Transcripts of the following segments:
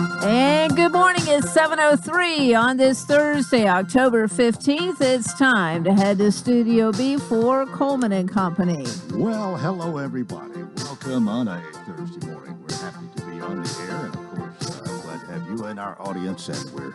And good morning. It's 7:03 on this Thursday, October 15th. It's time to head to Studio B for Coleman and Company. Well, hello, everybody. Welcome on a Thursday morning. We're happy to be on the air, and of course, glad to have you in our audience, and we're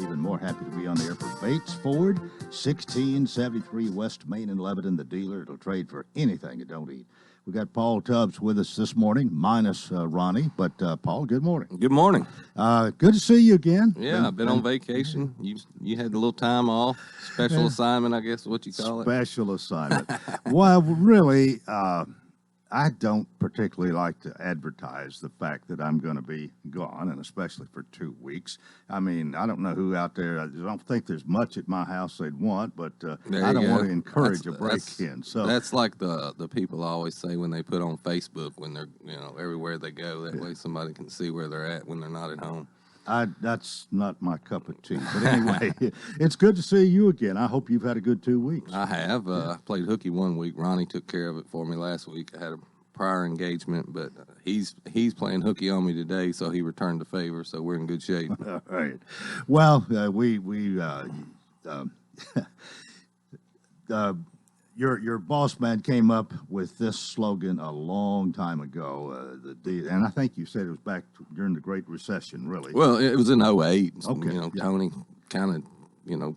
even more happy to be on the air for Bates Ford, 1673 West Main in Lebanon, the dealer. It'll trade for anything it don't eat. We got Paul Tubbs with us this morning, minus Ronnie. But, Paul, good morning. Good morning. Good to see you again. Yeah, I've been on vacation. You had a little time off. Special assignment, I guess, what you call it. Special assignment. Well, really, I don't particularly like to advertise the fact that I'm going to be gone, and especially for 2 weeks. I mean, I don't know who out there. I don't think there's much at my house they'd want, but I don't want to encourage a break-in. So that's like the people always say when they put on Facebook when they're everywhere they go. That way somebody can see where they're at when they're not at home. That's not my cup of tea. But anyway, it's good to see you again. I hope you've had a good 2 weeks. I have. I played hooky 1 week. Ronnie took care of it for me last week. I had a prior engagement, but he's playing hooky on me today, so he returned the favor, so we're in good shape. All right. Well, your boss man came up with this slogan a long time ago, and I think you said it was back during the Great Recession, really. Well, it was in 08. Okay. Tony kind of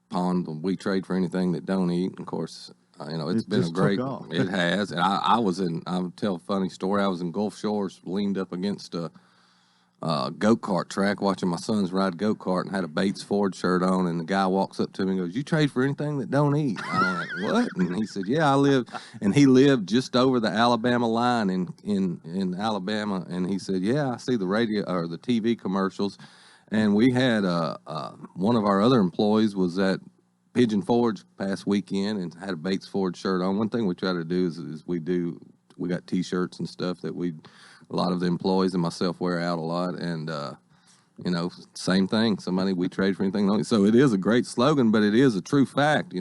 pawned we trade for anything that don't eat. And of course, it's been a great. It has, and I'll tell a funny story. I was in Gulf Shores, leaned up against a go-kart track watching my sons ride go-kart, and had a Bates Ford shirt on, and the guy walks up to me and goes, "You trade for anything that don't eat?" I went, "What?" And he said, "Yeah, he lived just over the Alabama line in Alabama." And he said, "Yeah, I see the radio or the TV commercials." And we had one of our other employees was at Pigeon Forge past weekend and had a Bates Ford shirt on. One thing we try to do is we got T-shirts and stuff that a lot of the employees and myself wear out a lot, and same thing. We trade for anything. So it is a great slogan, but it is a true fact.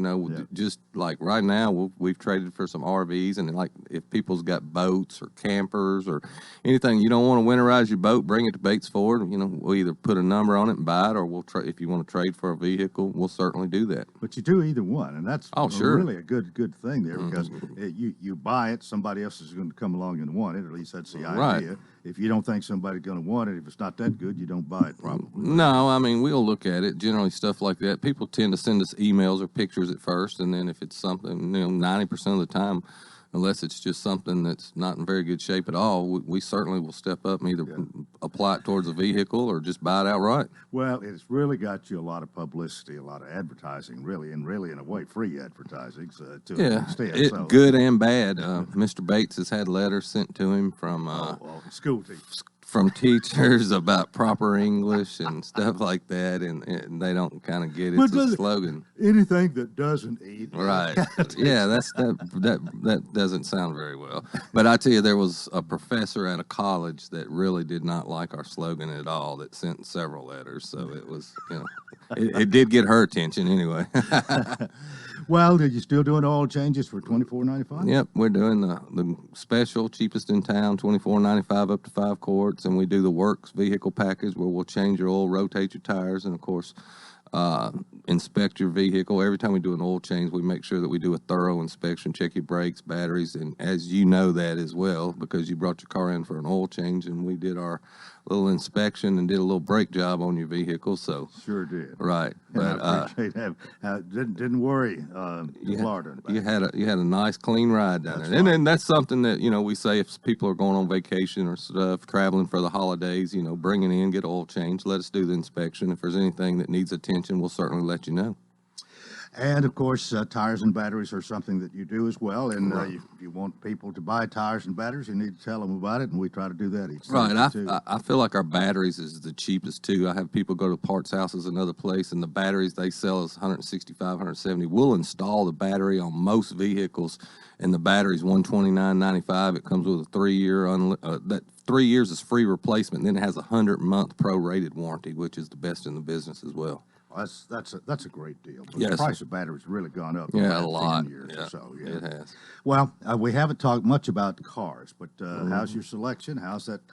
Just like right now, we've traded for some RVs, and like if people's got boats or campers or anything, you don't want to winterize your boat, bring it to Bates Ford. We'll either put a number on it and buy it, or we'll if you want to trade for a vehicle, we'll certainly do that. But you do either one, and that's sure. really a good thing there, because you buy it, somebody else is going to come along and want it. At least that's the idea. Right. If you don't think somebody's going to want it, if it's not that good, you don't buy it probably. No, I mean, we'll look at it. Generally, stuff like that. People tend to send us emails or pictures at first, and then if it's something, 90% of the time, unless it's just something that's not in very good shape at all, we certainly will step up and either apply it towards a vehicle or just buy it outright. Well, it's really got you a lot of publicity, a lot of advertising, really in a way, free advertising to an extent. Good and bad. Mr. Bates has had letters sent to him from school teachers. From teachers about proper English and stuff like that, and they don't kind of get it's a slogan. Anything that doesn't eat. Right. Yeah, that doesn't sound very well. But I tell you, there was a professor at a college that really did not like our slogan at all, that sent several letters. So it was, it did get her attention anyway. Well, are you still doing oil changes for $24.95? Yep, we're doing the special, cheapest in town, $24.95 up to 5 quarts, and we do the Works vehicle package where we'll change your oil, rotate your tires, and of course, inspect your vehicle. Every time we do an oil change, we make sure that we do a thorough inspection, check your brakes, batteries, and as you know that as well, because you brought your car in for an oil change, and we did our little inspection and did a little brake job on your vehicle. So sure did. Right, but I appreciate that. Didn't worry. Florida. You had a nice clean ride down there, and then that's something that we say if people are going on vacation or stuff, traveling for the holidays, bring it in, get oil change, let us do the inspection. If there's anything that needs attention, we'll certainly let you know. And, of course, tires and batteries are something that you do as well. And if you want people to buy tires and batteries, you need to tell them about it, and we try to do that each time. Right. I feel like our batteries is the cheapest, too. I have people go to parts houses, another place, and the batteries they sell is $165, $170. We'll install the battery on most vehicles, and the battery's $129.95. It comes with a 3-year, that 3 years is free replacement, and then it has a 100-month prorated warranty, which is the best in the business as well. That's a great deal. But yes. The price of batteries really gone up. Yeah, a lot. 10 years or so. Yeah. It has. Well, we haven't talked much about the cars, but how's your selection? How's that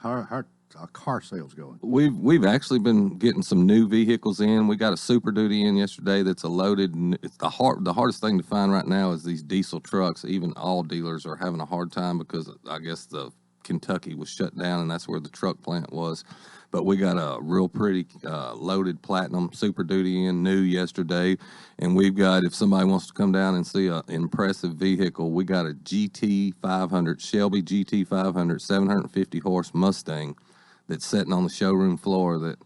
car sales going? We've actually been getting some new vehicles in. We got a Super Duty in yesterday that's a loaded. It's the hardest thing to find right now is these diesel trucks. Even all dealers are having a hard time because I guess the Kentucky was shut down and that's where the truck plant was. But we got a real pretty loaded Platinum Super Duty in new yesterday. And we've got, if somebody wants to come down and see an impressive vehicle, we got a GT500, Shelby GT500, 750 horse Mustang that's sitting on the showroom floor that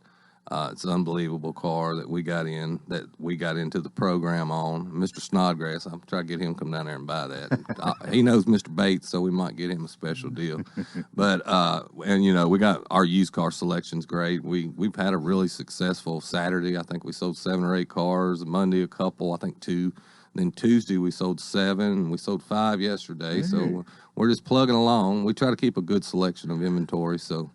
it's an unbelievable car that we got into the program on. Mr. Snodgrass, I'm trying to get him to come down there and buy that. He knows Mr. Bates, so we might get him a special deal. But, and you know, we got our used car selection's great. We've had a really successful Saturday. I think we sold 7 or 8 cars. Monday, a couple, I think 2. Then Tuesday, we sold 7, and we sold 5 yesterday. So we're just plugging along. We try to keep a good selection of inventory, so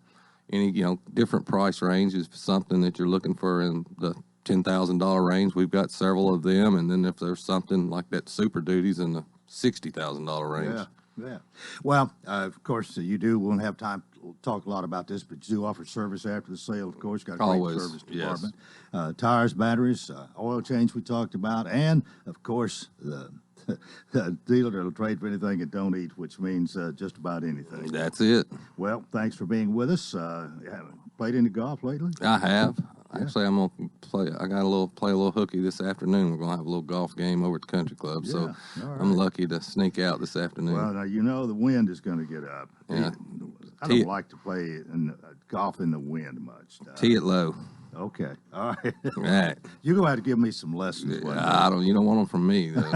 any, different price range is something that you're looking for in the $10,000 range. We've got several of them, and then if there's something like that Super Duties in the $60,000 range. Yeah. Well, of course, you do. We won't have time to talk a lot about this, but you do offer service after the sale, of course. Got a great service department. Yes. Tires, batteries, oil change we talked about, and, of course, the dealer that'll trade for anything it don't eat, which means just about anything. That's it. Well, thanks for being with us. Played any golf lately? I have. Yeah. Actually, I'm gonna play. I got play a little hooky this afternoon. We're gonna have a little golf game over at the country club. So right. I'm lucky to sneak out this afternoon. Well, now the wind is going to get up. Yeah. I don't like to play golf in the wind much. Tee it low. Okay. All right. Right. You're going to have to give me some lessons. Yeah, you don't want them from me, though.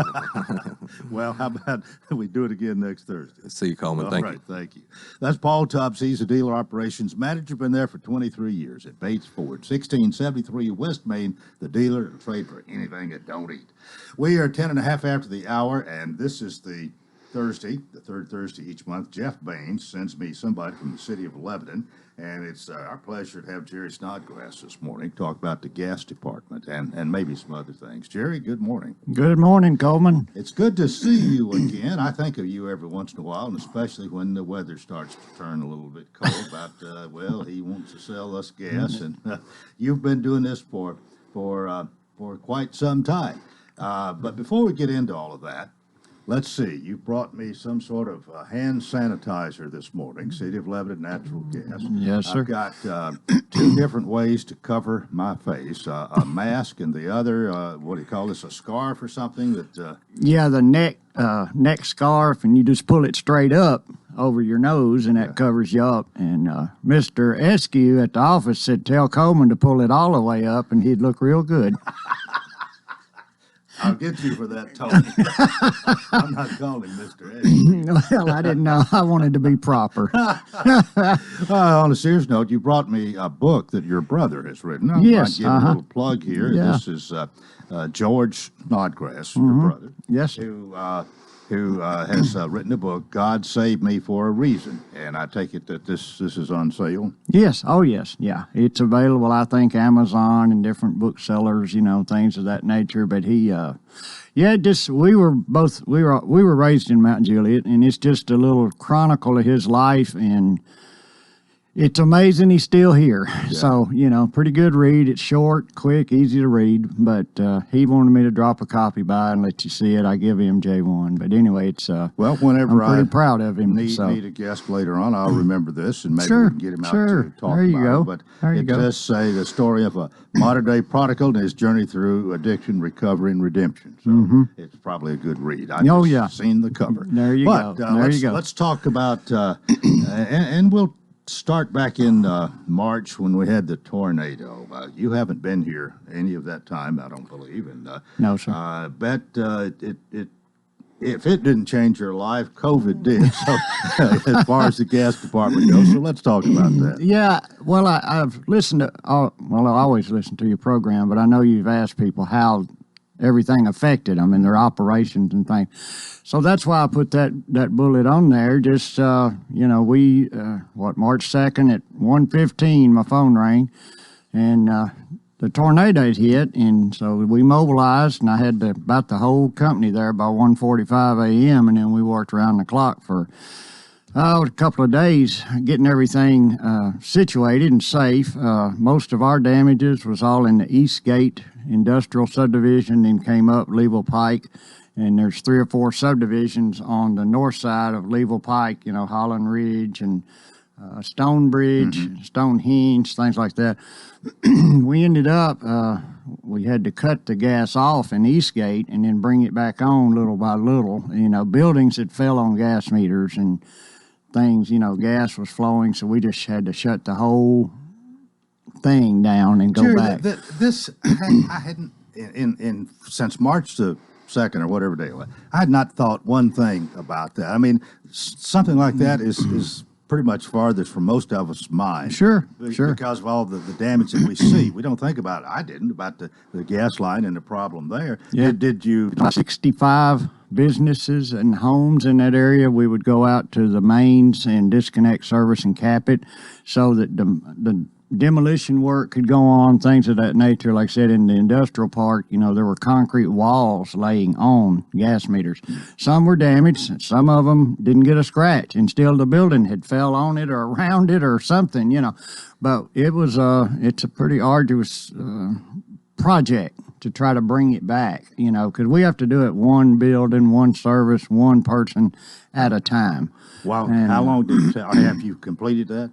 Well, how about we do it again next Thursday? See you, Coleman. Thank you. Thank you. That's Paul Tubbs. He's a dealer operations manager. Been there for 23 years at Bates Ford, 1673 West Main, the dealer that'll trade for anything that don't eat. We are 10 and a half after the hour, and this is the Thursday, the third Thursday each month. Jeff Baines sends me somebody from the city of Lebanon, and it's our pleasure to have Jerry Snodgrass this morning talk about the gas department and maybe some other things. Jerry, good morning. Good morning, Coleman. It's good to see you again. I think of you every once in a while, and especially when the weather starts to turn a little bit cold about, he wants to sell us gas, and you've been doing this for quite some time. But before we get into all of that, let's see. You brought me some sort of hand sanitizer this morning, City of Lebanon Natural Gas. Yes, sir. I've got 2 different ways to cover my face, a mask and the other, what do you call this, a scarf or something? Yeah, the neck scarf, and you just pull it straight up over your nose, and that covers you up. And Mr. Eskew at the office said, tell Coleman to pull it all the way up, and he'd look real good. I'll get you for that, Tony. I'm not calling Mr. A. Well, I didn't know. I wanted to be proper. On a serious note, you brought me a book that your brother has written. I yes. might give a little plug here. Yeah. This is George Snodgrass, your brother. Yes. Who has written a book, God Saved Me for a Reason. And I take it that this is on sale? Yes. Oh, yes. Yeah. It's available, I think, Amazon and different booksellers, things of that nature. But we were raised in Mount Juliet, and it's just a little chronicle of his life, and it's amazing he's still here. Yeah. So, pretty good read. It's short, quick, easy to read. But he wanted me to drop a copy by and let you see it. I give him J1. But anyway, it's whenever I'm pretty proud of him. Need a guest later on, I'll remember this, and maybe we can get him out to talk there you about go. it. But it does say the story of a modern-day prodigal and his journey through addiction, recovery, and redemption. So it's probably a good read. I've seen the cover. There you go. Let's talk about, and we'll start back in March when we had the tornado. You haven't been here any of that time, I don't believe. And no, sir. Bet if it didn't change your life, COVID did. So as far as the gas department goes, so let's talk about that. Yeah. Well, I've listened to. I always listen to your program, but I know you've asked people how everything affected them and their operations and things. So that's why I put that bullet on there. Just, March 2nd at 1:15, my phone rang, and the tornado hit, and so we mobilized, and I had about the whole company there by 1:45 a.m., and then we worked around the clock for Oh, a couple of days getting everything situated and safe. Most of our damages was all in the East Gate Industrial Subdivision, and came up Leeville Pike. And there's 3 or 4 subdivisions on the north side of Leeville Pike, Holland Ridge and Stone Bridge, Stonehenge, things like that. We ended up, we had to cut the gas off in Eastgate and then bring it back on little by little. Buildings that fell on gas meters and things, gas was flowing, so we just had to shut the whole thing down and go Jerry, back. I hadn't, since March the 2nd or whatever day it was, I had not thought one thing about that. I mean, something like that is pretty much farthest from most of us' mind. Sure. Because of all the damage that we see. We don't think about it. I didn't, about the gas line and the problem there. Yeah. Did you? 65 businesses and homes in that area. We would go out to the mains and disconnect service and cap it so that the demolition work could go on, things of that nature. Like I said, in the industrial park, there were concrete walls laying on gas meters. Some were damaged, some of them didn't get a scratch, and still the building had fell on it or around it or something, But it was it's a pretty arduous project to try to bring it back, because we have to do it one building, one service, one person at a time. Wow. How long did it take? Have you completed that?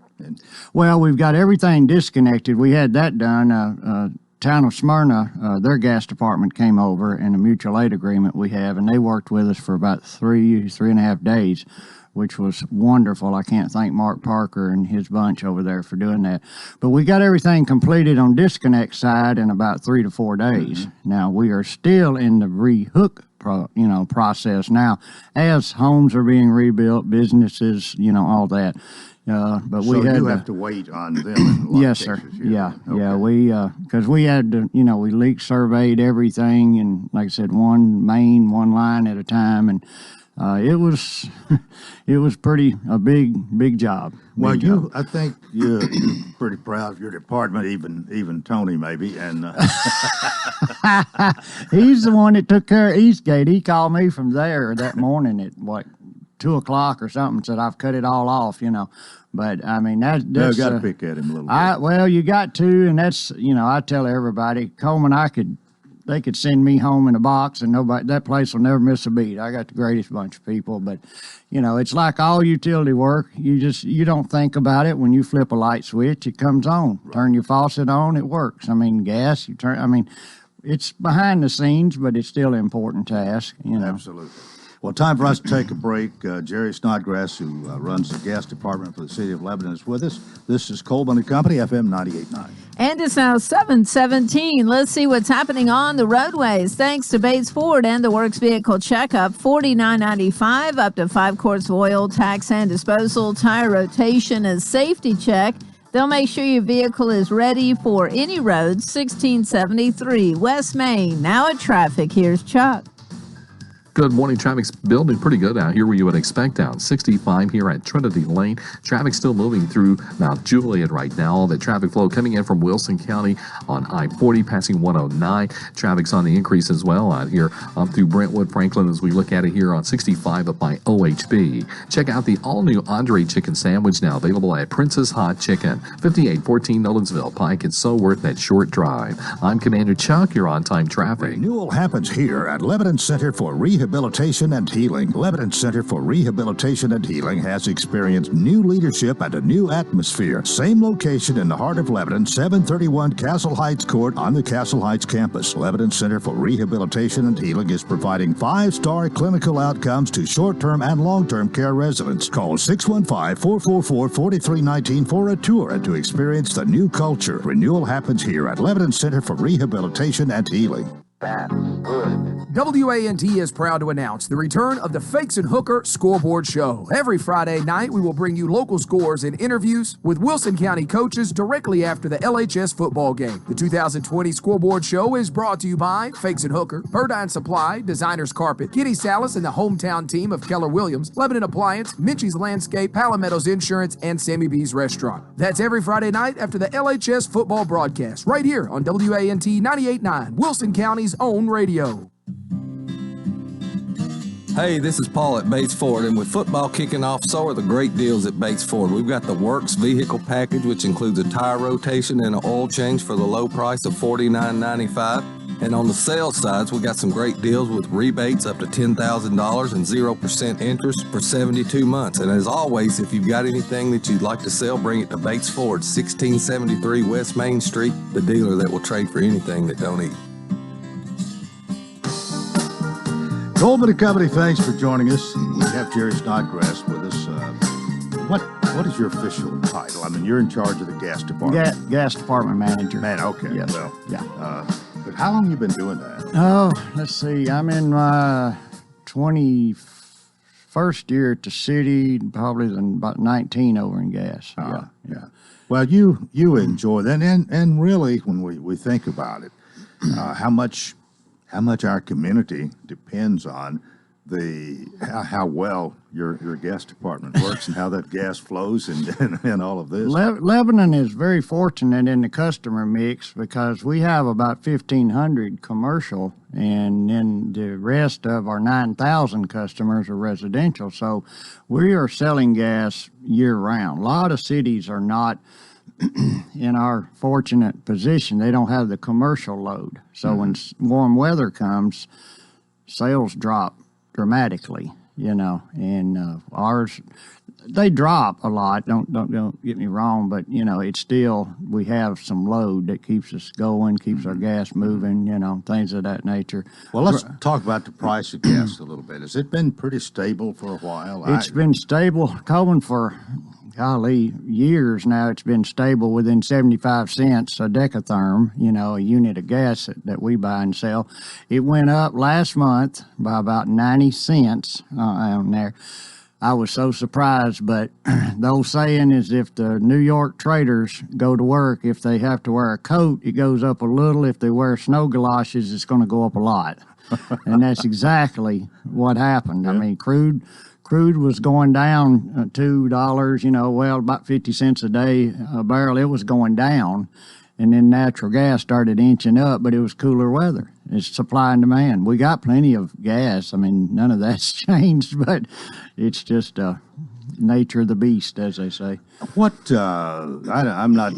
Well, we've got everything disconnected. We had that done. Town of Smyrna, their gas department came over in a mutual aid agreement we have, and they worked with us for about 3.5 days, which was wonderful. I can't thank Mark Parker and his bunch over there for doing that. But we got everything completed on disconnect side in about 3 to 4 days. Now, we are still in the rehook process now, as homes are being rebuilt, businesses, all that. But so we had you have to wait on them. In a lot yes, of sir. cases, Yeah. Okay. We because we had to, we leak surveyed everything, and like I said, one line at a time, and it was it was a big job. Well, Big job. I think you're pretty proud of your department, even Tony maybe, and He's the one that took care of Eastgate. He called me from there that morning at 2:00 or something. Said I've cut it all off, But I mean that's got to pick at him a little bit. Well, you got to, and that's I tell everybody, Coleman, they could send me home in a box, and that place will never miss a beat. I got the greatest bunch of people, but it's like all utility work. You don't think about it. When you flip a light switch, it comes on. Right. Turn your faucet on, it works. I mean, gas, it's behind the scenes, but it's still an important task. Absolutely. Well, time for us to take a break. Jerry Snodgrass, who runs the gas department for the city of Lebanon, is with us. This is Coleman and Company, FM 98.9. And it's now 7:17. Let's see what's happening on the roadways. Thanks to Bates Ford and the Works Vehicle Checkup, $49.95, up to 5 quarts of oil, tax and disposal, tire rotation, and safety check. They'll make sure your vehicle is ready for any road. 1673 West Main. Now at traffic, here's Chuck. Good morning. Traffic's building pretty good out here where you would expect down 65 here at Trinity Lane. Traffic still moving through Mount Juliet right now. The traffic flow coming in from Wilson County on I-40 passing 109. Traffic's on the increase as well out here up through Brentwood, Franklin as we look at it here on 65 up by OHB. Check out the all-new Andre Chicken Sandwich now available at Prince's Hot Chicken, 5814 Nolensville Pike. It's so worth that short drive. I'm Commander Chuck. You're on time traffic. Renewal happens here at Lebanon Center for Rehabilitation and Healing. Lebanon Center for Rehabilitation and Healing has experienced new leadership and a new atmosphere. Same location in the heart of Lebanon, 731 Castle Heights Court on the Castle Heights campus. Lebanon Center for Rehabilitation and Healing is providing 5-star clinical outcomes to short-term and long-term care residents. Call 615-444-4319 for a tour and to experience the new culture. Renewal happens here at Lebanon Center for Rehabilitation and Healing. WANT is proud to announce the return of the Fakes and Hooker Scoreboard Show. Every Friday night, we will bring you local scores and interviews with Wilson County coaches directly after the LHS football game. The 2020 Scoreboard Show is brought to you by Fakes and Hooker, Burdine Supply, Designers Carpet, Kitty Salas and the hometown team of Keller Williams, Lebanon Appliance, Minchie's Landscape, Palometto's Insurance, and Sammy B's Restaurant. That's every Friday night after the LHS football broadcast, right here on WANT 98.9, Wilson County's own radio. Hey, this is Paul at Bates Ford, and with football kicking off, so are the great deals at Bates Ford. We've got the Works vehicle package, which includes a tire rotation and an oil change for the low price of $49.95. And on the sales sides, we got some great deals with rebates up to $10,000 and 0% interest for 72 months. And as always, if you've got anything that you'd like to sell, bring it to Bates Ford, 1673 West Main Street, the dealer that will trade for anything that don't eat. Coleman and Company, thanks for joining us. We have Jerry Snodgrass with us. What is your official title? I mean, you're in charge of the gas department. Gas department manager. Man, okay. Yes. Well, yeah. But how long have you been doing that? Oh, let's see. I'm in my 21st year at the city, probably about 19 over in gas. Yeah. Well, you enjoy that, and really, when we think about it, how much our community depends on how well your gas department works and how that gas flows and all of this. Lebanon is very fortunate in the customer mix because we have about 1,500 commercial, and then the rest of our 9,000 customers are residential. So we are selling gas year round. A lot of cities are not in our fortunate position. They don't have the commercial load. So when warm weather comes, sales drop dramatically, and ours, they drop a lot. Don't get me wrong, but it's still, we have some load that keeps us going, keeps our gas moving, things of that nature. Well, let's talk about the price of gas a little bit. Has it been pretty stable for a while? It's been stable, Coleman, for years now. It's been stable within 75 cents a decatherm, a unit of gas that we buy and sell. It went up last month by about 90 cents on there. I was so surprised, but the old saying is if the New York traders go to work, if they have to wear a coat, it goes up a little. If they wear snow galoshes, it's going to go up a lot. And that's exactly what happened. Yeah. I mean, crude was going down $2, about 50 cents a day a barrel. It was going down. And then natural gas started inching up, but it was cooler weather. It's supply and demand. We got plenty of gas. I mean, none of that's changed, but it's just nature of the beast, as they say. I'm not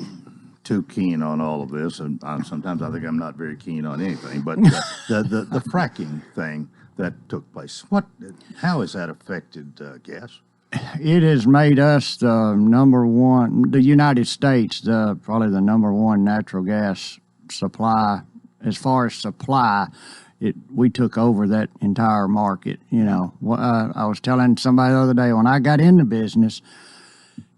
too keen on all of this, and sometimes I think I'm not very keen on anything, but the fracking thing that took place, how has that affected gas? It has made us the United States, probably the number one natural gas supply. As far as supply, we took over that entire market. I was telling somebody the other day, when I got in the business,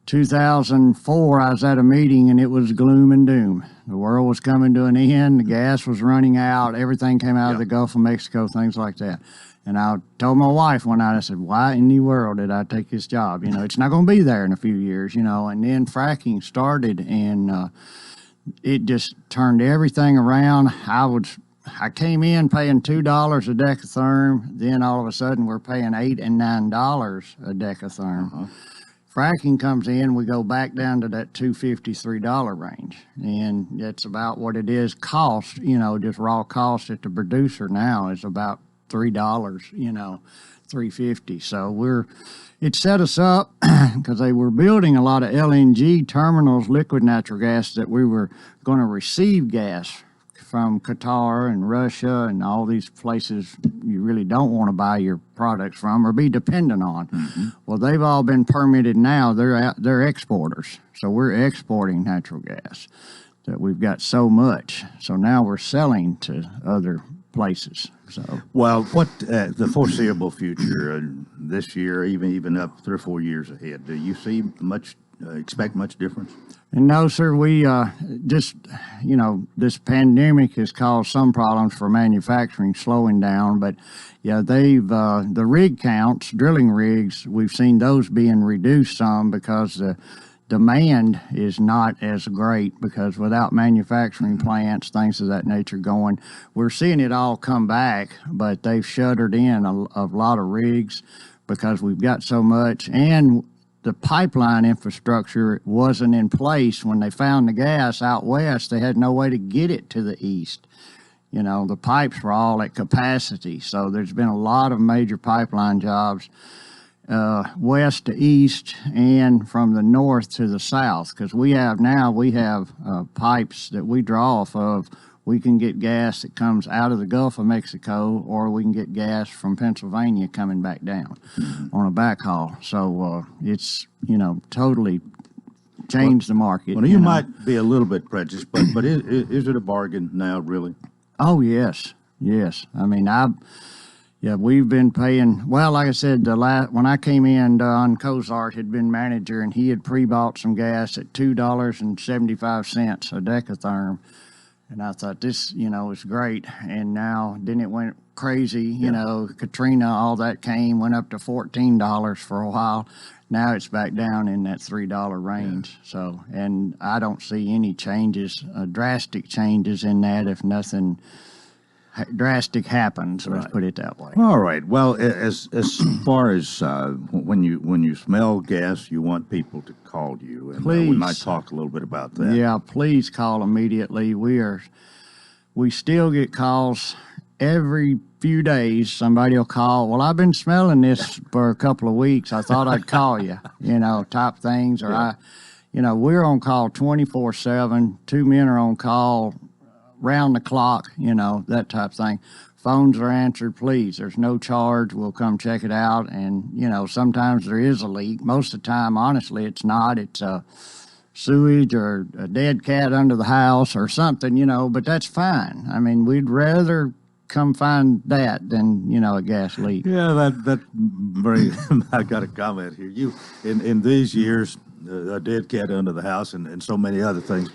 2004, I was at a meeting and it was gloom and doom. The world was coming to an end. The gas was running out. Everything came out of the Gulf of Mexico, things like that. And I told my wife one night, I said, why in the world did I take this job? It's not going to be there in a few years, And then fracking started, and it just turned everything around. I came in paying $2 a decatherm. Then all of a sudden we're paying $8 and $9 a decatherm. Uh-huh. Fracking comes in, we go back down to that $2.50, $3 range. And that's about what it is cost, just raw cost at the producer now is about $3, $3.50. So it set us up because they were building a lot of LNG terminals, liquid natural gas, that we were going to receive gas from Qatar and Russia and all these places you really don't want to buy your products from or be dependent on. Mm-hmm. Well, they've all been permitted now. They're exporters. So we're exporting natural gas that we've got so much. So now we're selling to other places. So, well, what the foreseeable future this year, even up 3 or 4 years ahead, do you see expect much difference? And no, sir, we this pandemic has caused some problems for manufacturing slowing down, but they've the rig counts, drilling rigs, we've seen those being reduced some because the demand is not as great, because without manufacturing plants, things of that nature going, we're seeing it all come back, but they've shuttered in a lot of rigs because we've got so much, and the pipeline infrastructure wasn't in place when they found the gas out west. They had no way to get it to the east. You know, the pipes were all at capacity. So there's been a lot of major pipeline jobs west to east and from the north to the south, because we have pipes that we draw off of. We can get gas that comes out of the Gulf of Mexico, or we can get gas from Pennsylvania coming back down on a backhaul. So it's, totally changed the market. Well, you might be a little bit prejudiced, but is it a bargain now, really? Oh, yes. I mean, we've been paying, well, like I said, when I came in, Don Cozart had been manager, and he had pre-bought some gas at $2.75 a decatherm. And I thought, this, is great. And now, then it went crazy, Katrina, all that went up to $14 for a while. Now it's back down in that $3 range. Yeah. So, and I don't see any changes, drastic changes in that, if nothing drastic happens. Let's put it that way. All right. Well, as far as when you smell gas, you want people to call you, and please. We might talk a little bit about that. Yeah, please call immediately. We still get calls every few days. Somebody will call. Well, I've been smelling this for a couple of weeks. I thought I'd call you. Type things. Or we're on call 24/7. 2 men are on call round the clock, that type of thing. Phones are answered, please. There's no charge. We'll come check it out. And, sometimes there is a leak. Most of the time, honestly, it's not. It's sewage or a dead cat under the house or something, but that's fine. I mean, we'd rather come find that than, a gas leak. Yeah, that very, I got a comment here. You, in these years, a dead cat under the house and so many other things,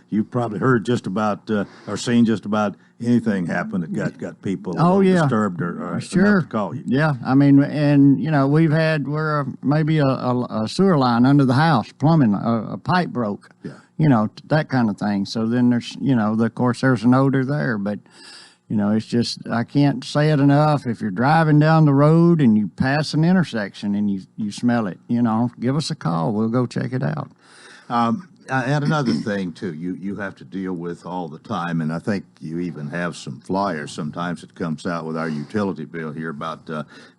you've probably heard just about or seen just about anything happen that got people disturbed or sure to call you. Yeah, I mean, and we're maybe a sewer line under the house, plumbing, a pipe broke, that kind of thing. So then there's, of course there's an odor there, but it's just, I can't say it enough. If you're driving down the road and you pass an intersection and you smell it, give us a call. We'll go check it out. And another thing, too, you have to deal with all the time, and I think you even have some flyers sometimes that comes out with our utility bill here about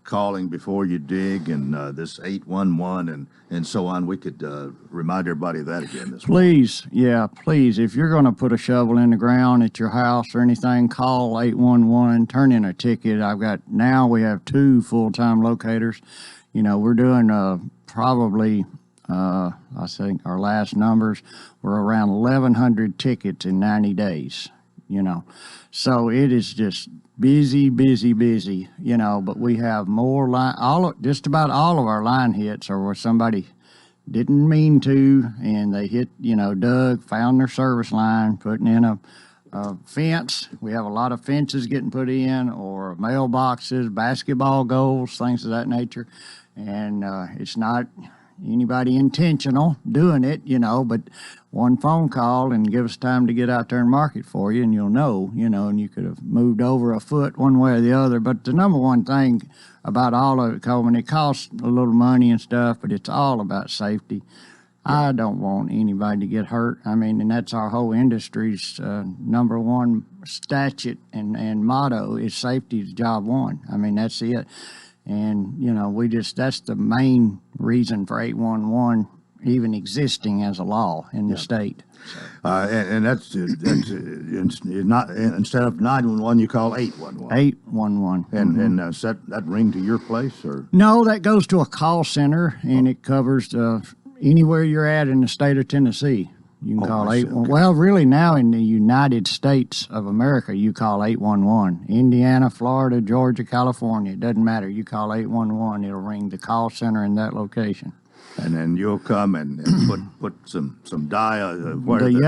calling before you dig and this 811 and so on. We could remind everybody of that again this Please, please. If you're going to put a shovel in the ground at your house or anything, call 811, turn in a ticket. Now we have 2 full-time locators. We're doing probably... I think our last numbers were around 1,100 tickets in 90 days, So it is just busy, but we have just about all of our line hits are where somebody didn't mean to, and they hit, found their service line, putting in a fence. We have a lot of fences getting put in, or mailboxes, basketball goals, things of that nature. And it's not anybody intentional doing it, but one phone call and give us time to get out there and mark it for you, and you'll know, and you could have moved over a foot one way or the other. But the number one thing about all of it, Coleman, it costs a little money and stuff, but it's all about safety. I don't want anybody to get hurt. I mean, and that's our whole industry's number one statute and motto is safety is job one. I mean, that's it. And, that's the main reason for 811 even existing as a law in the state. And that's not, instead of 911, you call 811. 811. And does that ring to your place? Or no, that goes to a call center, and it covers anywhere you're at in the state of Tennessee. You can call 811. Okay. Well, really now in the United States of America, you call 811. Indiana, Florida, Georgia, California, it doesn't matter. You call 811, it'll ring the call center in that location. And then you'll come and put some dye.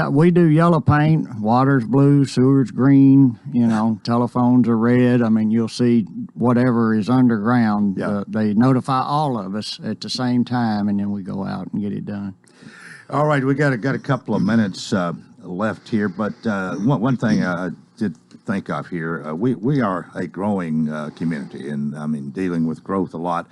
We do yellow paint, water's blue, sewer's green, telephones are red. I mean, you'll see whatever is underground. Yeah. They notify all of us at the same time, and then we go out and get it done. All right, we got a couple of minutes left here, but one thing I did think of here, we are a growing community, and I mean dealing with growth a lot.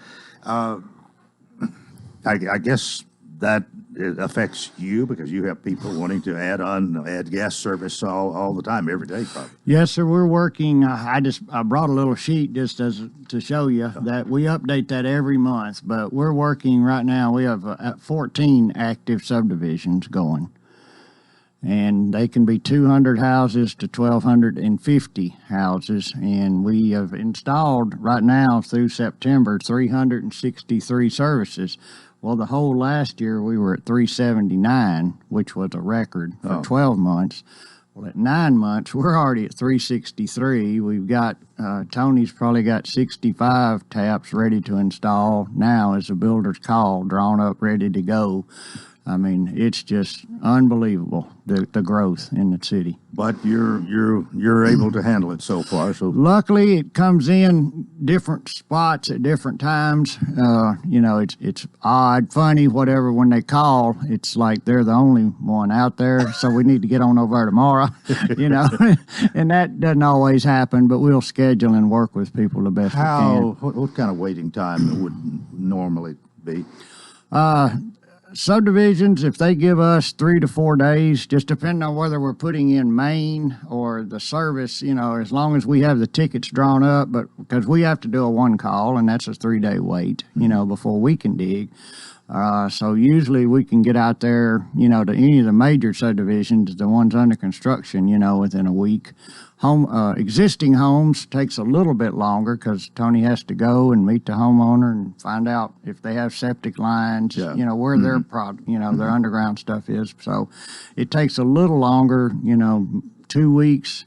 I guess that it affects you because you have people wanting to add gas service all the time, every day, probably. Yes, sir. We're working. I brought a little sheet just to show you that we update that every month. But we're working right now. We have 14 active subdivisions going, and they can be 200 houses to 1,250 houses. And we have installed right now through September 363 services. Well, the whole last year we were at 379, which was a record for 12 months. Well, at 9 months, we're already at 363. We've got, Tony's probably got 65 taps ready to install now as a builder's call, drawn up, ready to go. I mean, it's just unbelievable, the growth in the city. But you're able to handle it so far. So luckily, it comes in different spots at different times. It's odd, funny, whatever. When they call, it's like they're the only one out there, so we need to get on over there tomorrow. And that doesn't always happen. But we'll schedule and work with people the best we can. What kind of waiting time would normally be? Subdivisions, if they give us 3 to 4 days, just depending on whether we're putting in main or the service, as long as we have the tickets drawn up, but because we have to do a one call, and that's a 3-day wait, before we can dig. So usually we can get out there, to any of the major subdivisions, the ones under construction, within a week. Existing homes takes a little bit longer because Tony has to go and meet the homeowner and find out if they have septic lines, where their their underground stuff is. So it takes a little longer, 2 weeks,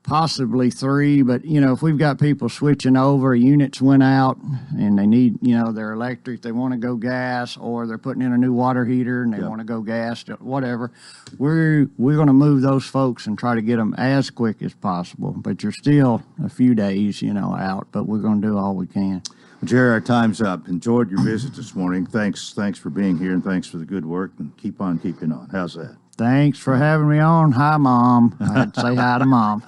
possibly 3. But, if we've got people switching over, units went out and they need, their electric, they want to go gas, or they're putting in a new water heater and they want to go gas, whatever, we're going to move those folks and try to get them as quick as possible. But you're still a few days, out, but we're going to do all we can. Well, Jerry, our time's up. Enjoyed your visit this morning. Thanks for being here, and thanks for the good work, and keep on keeping on. How's that? Thanks for having me on. Hi, Mom. I had to say hi to Mom.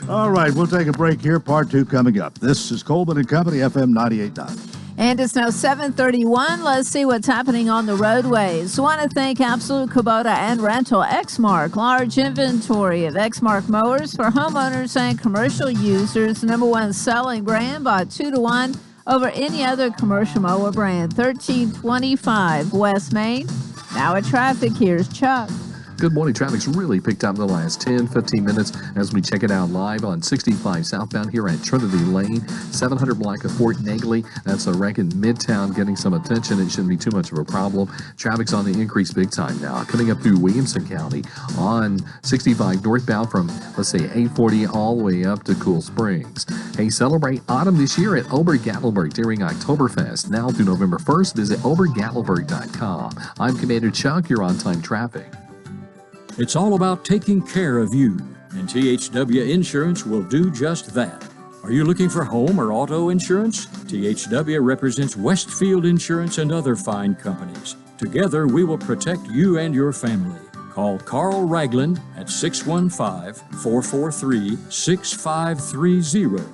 All right, we'll take a break here. Part 2 coming up. This is Coleman and Company, FM 98.9. And it's now 7:31. Let's see what's happening on the roadways. Want to thank Absolute Kubota and Rental Exmark. Large inventory of Exmark mowers for homeowners and commercial users. #1 selling brand, bought 2-to-1 over any other commercial mower brand. 1325 West Main. Now at traffic, here's Chuck. Good morning. Traffic's really picked up in the last 10, 15 minutes as we check it out live on 65 southbound here at Trinity Lane, 700 block of Fort Negley. That's a wreck in Midtown getting some attention. It shouldn't be too much of a problem. Traffic's on the increase big time now. Coming up through Williamson County on 65 northbound from, 840 all the way up to Cool Springs. Hey, celebrate autumn this year at Ober-Gatlinburg during Oktoberfest. Now through November 1st, visit obergatlinburg.com. I'm Commander Chuck. You're on time traffic. It's all about taking care of you, and THW Insurance will do just that. Are you looking for home or auto insurance? THW represents Westfield Insurance and other fine companies. Together, we will protect you and your family. Call Carl Ragland at 615-443-6530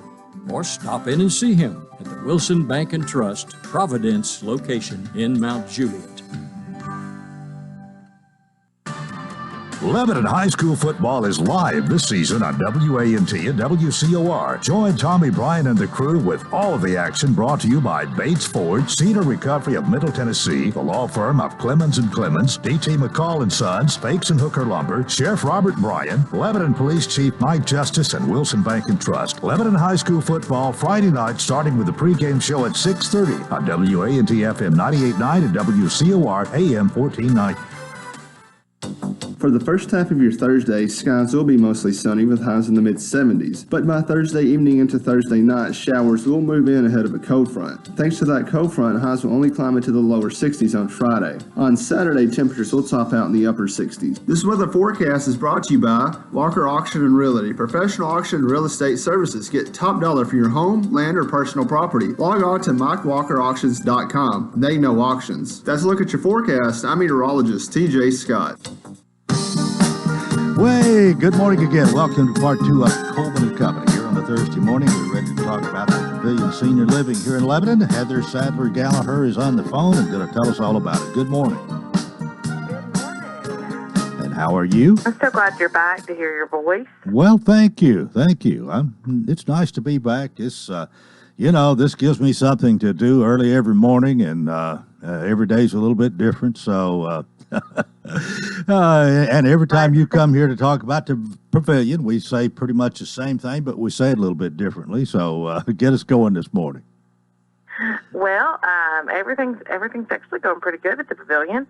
or stop in and see him at the Wilson Bank and Trust Providence location in Mount Juliet. Lebanon High School football is live this season on WANT and WCOR. Join Tommy Bryan and the crew with all of the action brought to you by Bates Ford, Cedar Recovery of Middle Tennessee, the law firm of Clemens & Clemens, D.T. McCall & Sons, Fakes and Hooker Lumber, Sheriff Robert Bryan, Lebanon Police Chief Mike Justice, and Wilson Bank and Trust. Lebanon High School football Friday night starting with the pregame show at 6:30 on WANT FM 98.9 and WCOR AM 1490. For the first half of your Thursday, skies will be mostly sunny with highs in the mid-70s. But by Thursday evening into Thursday night, showers will move in ahead of a cold front. Thanks to that cold front, highs will only climb into the lower 60s on Friday. On Saturday, temperatures will top out in the upper 60s. This weather forecast is brought to you by Walker Auction and Realty. Professional auction and real estate services. Get top dollar for your home, land, or personal property. Log on to MikeWalkerAuctions.com. They know auctions. That's a look at your forecast. I'm meteorologist TJ Scott. Way, good morning again. Welcome to part 2 of Coleman and Company. Here on a Thursday morning, we're ready to talk about the Pavilion Senior Living here in Lebanon. Heather Sadler Gallagher is on the phone and going to tell us all about it. Good morning. How are you? I'm so glad you're back to hear your voice. Well, thank you. Thank you. It's nice to be back. It's, this gives me something to do early every morning, and every day's a little bit different. So, and every time you come here to talk about the pavilion, we say pretty much the same thing, but we say it a little bit differently. So, get us going this morning. Well, everything's actually going pretty good at the pavilion.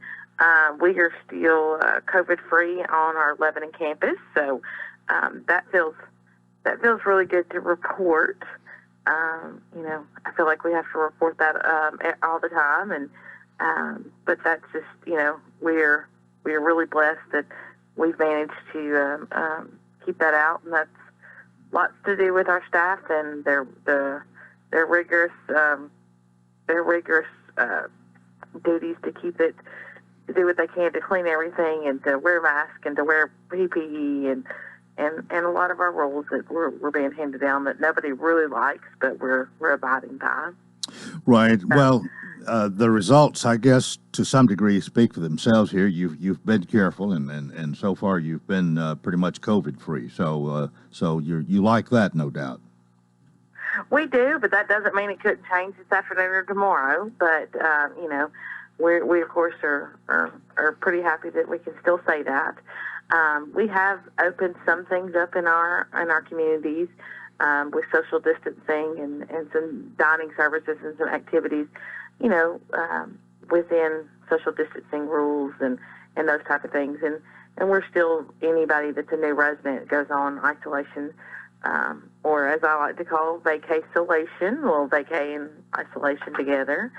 We are still COVID-free on our Lebanon campus, so that feels really good to report. I feel like we have to report that all the time, and but that's just we're really blessed that we've managed to keep that out, and that's lots to do with our staff and their rigorous duties to keep it, to do what they can to clean everything and to wear masks and to wear PPE and a lot of our rules that we're being handed down that nobody really likes, but we're abiding by. Right. Well, the results, I guess, to some degree, speak for themselves here. You've been careful, and so far you've been pretty much COVID-free. So you like that, no doubt. We do, but that doesn't mean it couldn't change this afternoon or tomorrow. But we of course are pretty happy that we can still say that. We have opened some things up in our communities with social distancing and some dining services and some activities, within social distancing rules and those type of things. And we're still, anybody that's a new resident goes on isolation, or as I like to call, vacay-solation. We'll vacay and isolation together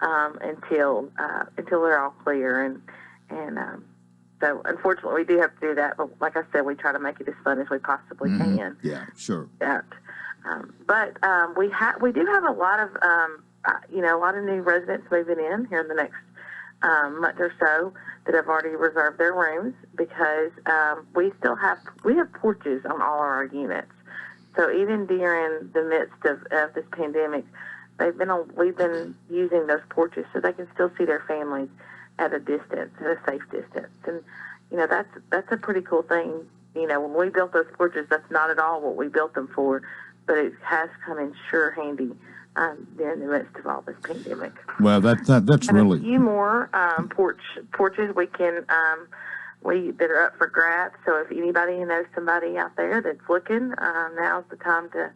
until they're all clear. And so, unfortunately, we do have to do that. But like I said, we try to make it as fun as we possibly can. Yeah, sure. But we do have a lot of a lot of new residents moving in here in the next month or so that have already reserved their rooms because we have porches on all of our units. So even during the midst of this pandemic, we've been using those porches so they can still see their families at a distance, at a safe distance. And that's a pretty cool thing. When we built those porches, that's not at all what we built them for, but it has come in sure handy during the midst of all this pandemic. Well, that's really a few more porches we can that are up for grabs. So if anybody knows somebody out there that's looking, now's the time to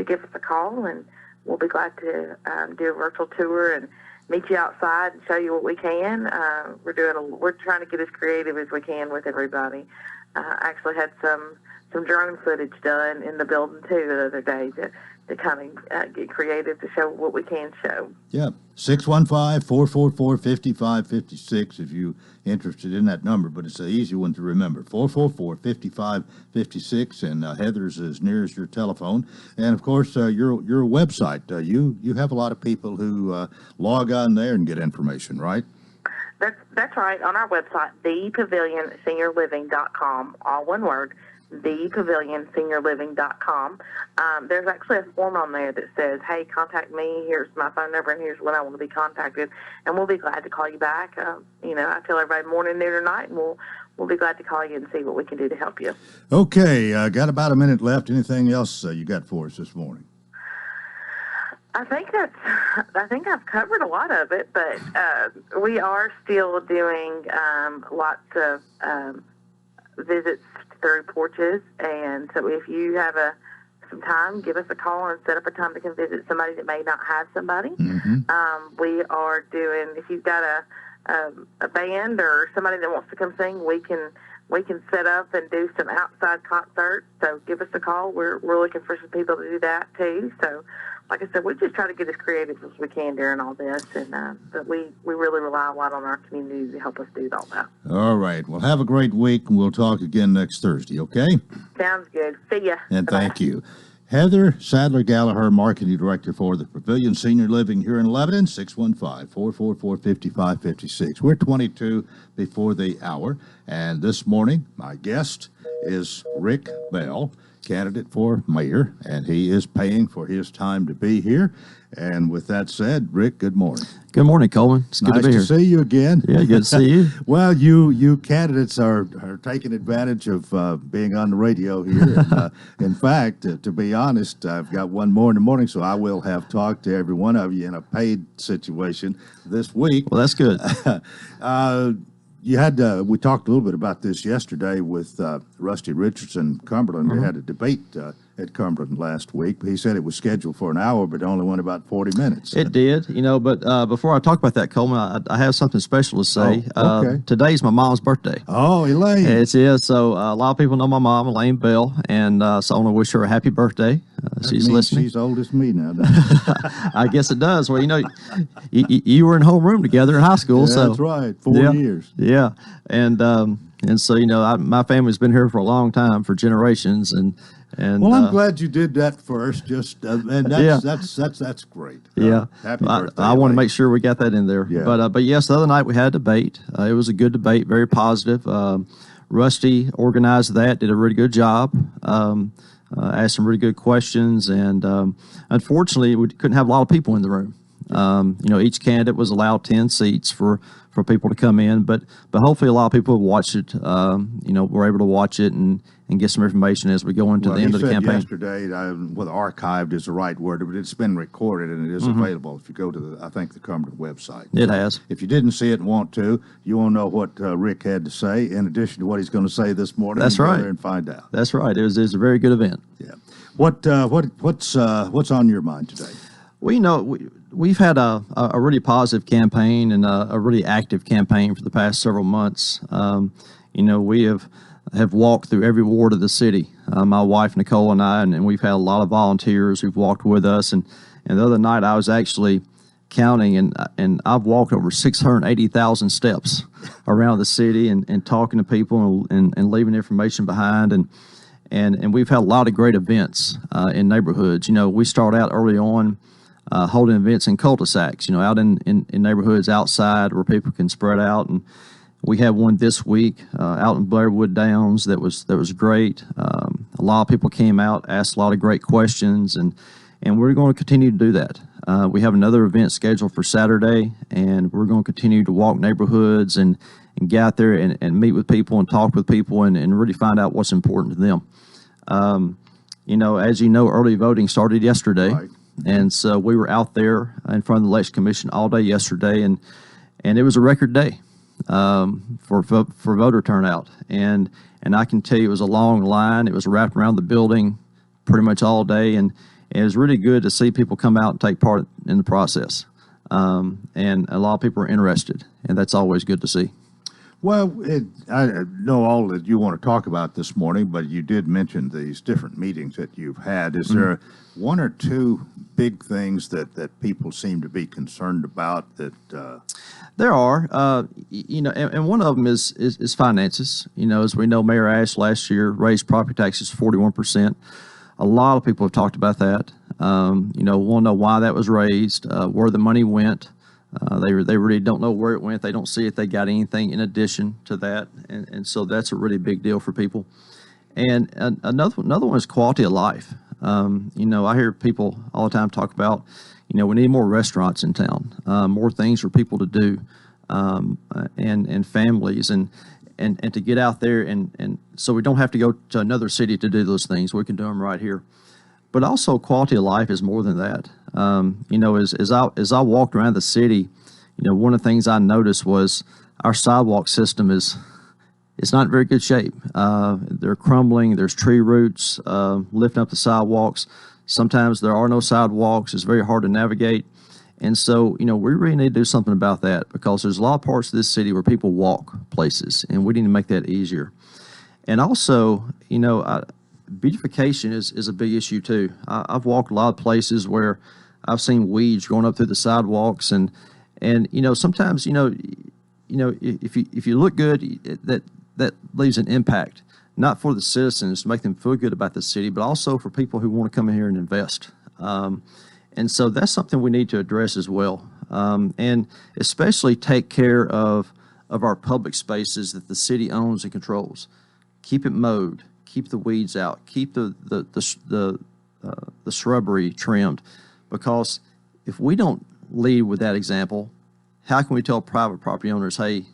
give us a call, and we'll be glad to do a virtual tour and meet you outside and show you what we can. We're trying to get as creative as we can with everybody. Actually had some drone footage done in the building too the other day to kind of get creative to show what we can show. Yeah, 615-444-5556 if you're interested in that number, but it's an easy one to remember, 444-5556, and Heather's is near as your telephone. And, of course, your website, you have a lot of people who log on there and get information, right? That's right, on our website, thepavilionSeniorLiving.com, all one word, thepavilionSeniorLiving.com. There's actually a form on there that says, hey, contact me, here's my phone number, and here's when I want to be contacted, and we'll be glad to call you back. I tell everybody morning, noon, or night, and we'll be glad to call you and see what we can do to help you. Okay, got about a minute left. Anything else you got for us this morning? I think I've covered a lot of it, but we are still doing lots of visits through porches, and so if you have some time, give us a call and set up a time to come visit somebody that may not have somebody. Mm-hmm. We are doing, if you've got a band or somebody that wants to come sing, we can set up and do some outside concerts. So give us a call. We're looking for some people to do that too. So, like I said, we just try to get as creative as we can during all this, and but we really rely a lot on our community to help us do all that. All right. Well, have a great week, and we'll talk again next Thursday, okay? Sounds good. See ya. And thank you. Heather Sadler-Gallagher, Marketing Director for the Pavilion Senior Living here in Lebanon, 615-444-5556. We're 22 before the hour, and this morning, my guest is Rick Bell. candidate for mayor, and he is paying for his time to be here. And with that said, Rick, good morning. Good morning, Coleman. It's good nice to be here. See you again. Yeah, good to see you. Well, you candidates are taking advantage of being on the radio here. And, in fact, to be honest, I've got one more in the morning, so I will have talked to every one of you in a paid situation this week. Well, that's good. You had we talked a little bit about this yesterday with Rusty Richardson, Cumberland. They had a debate at Cumberland last week. He said it was scheduled for an hour, but it only went about 40 minutes. It did, but before I talk about that, Coleman, I have something special to say. Oh, okay. Today's my mom's birthday. Oh, Elaine. It is. So a lot of people know my mom, Elaine Bell, and so I want to wish her a happy birthday. She's listening. She's old as me now. I guess it does. Well, you were in homeroom together in high school. Yeah, so that's right. 4 years. Yeah, and so my family's been here for a long time, for generations, and well, I'm glad you did that first. Just and that's great. Yeah, happy birthday. I want to make sure we got that in there. Yeah. But yes, the other night we had a debate. It was a good debate, very positive. Rusty organized that, did a really good job. Asked some really good questions, and unfortunately, we couldn't have a lot of people in the room. Each candidate was allowed 10 seats for people to come in, but hopefully a lot of people have watched it. Were able to watch it and get some information as we go into the end of the campaign. Yesterday, archived is the right word, but it's been recorded and it is available if you go to the Cumberland website. It has. If you didn't see it and want to, you won't know what Rick had to say in addition to what he's going to say this morning. That's right. Go there and find out. That's right. It was a very good event. Yeah. What's on your mind today? Well, we've had a really positive campaign and a really active campaign for the past several months. We have walked through every ward of the city, my wife Nicole and I, and we've had a lot of volunteers who've walked with us. And the other night I was actually counting, and I've walked over 680,000 steps around the city and talking to people and leaving information behind. And we've had a lot of great events in neighborhoods. We start out early on holding events in cul-de-sacs, out in neighborhoods outside where people can spread out. And we had one this week out in Blairwood Downs that was great. A lot of people came out, asked a lot of great questions, and we're going to continue to do that. We have another event scheduled for Saturday, and we're going to continue to walk neighborhoods and get out there and meet with people and talk with people and really find out what's important to them. As you know, early voting started yesterday. Right. And so we were out there in front of the Election Commission all day yesterday, and it was a record day for voter turnout. And I can tell you it was a long line. It was wrapped around the building pretty much all day, and it was really good to see people come out and take part in the process. And a lot of people are interested, and that's always good to see. Well, I know all that you want to talk about this morning, but you did mention these different meetings that you've had. Is there one or two big things that people seem to be concerned about? That there are, and one of them is finances. As we know, Mayor Ash last year raised property taxes 41%. A lot of people have talked about that. Want to know why that was raised, where the money went. They really don't know where it went. They don't see if they got anything in addition to that, and so that's a really big deal for people. And another one is quality of life. I hear people all the time talk about, we need more restaurants in town, more things for people to do, and families, and to get out there, and so we don't have to go to another city to do those things. We can do them right here. But also quality of life is more than that. As I walked around the city, one of the things I noticed was our sidewalk system it's not in very good shape. They're crumbling. There's tree roots lifting up the sidewalks. Sometimes there are no sidewalks. It's very hard to navigate. And so, we really need to do something about that, because there's a lot of parts of this city where people walk places, and we need to make that easier. And also, beautification is a big issue too. I've walked a lot of places where I've seen weeds growing up through the sidewalks, and sometimes if you look good, that leaves an impact, not for the citizens to make them feel good about the city, but also for people who want to come in here and invest. And so that's something we need to address as well, and especially take care of our public spaces that the city owns and controls. Keep it mowed. keep the weeds out, keep the shrubbery trimmed, because if we don't lead with that example, how can we tell private property owners, hey,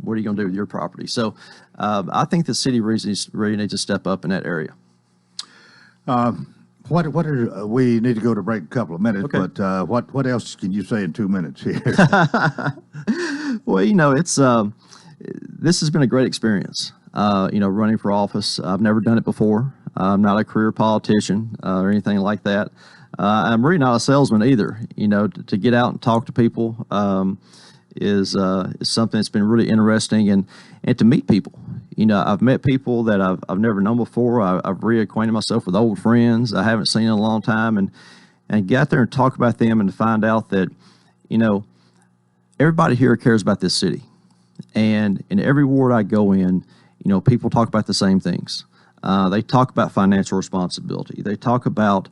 what are you going to do with your property? So I think the city really needs to step up in that area. We need to go to break a couple of minutes, Okay. but what else can you say in 2 minutes here? Well, it's this has been a great experience. Running for office. I've never done it before. I'm not a career politician or anything like that. I'm really not a salesman either. To get out and talk to people is something that's been really interesting, and to meet people. I've met people that I've never known before. I've reacquainted myself with old friends I haven't seen in a long time, and get out there and talk about them, and to find out that everybody here cares about this city, and in every ward I go in, people talk about the same things. They talk about financial responsibility. They talk about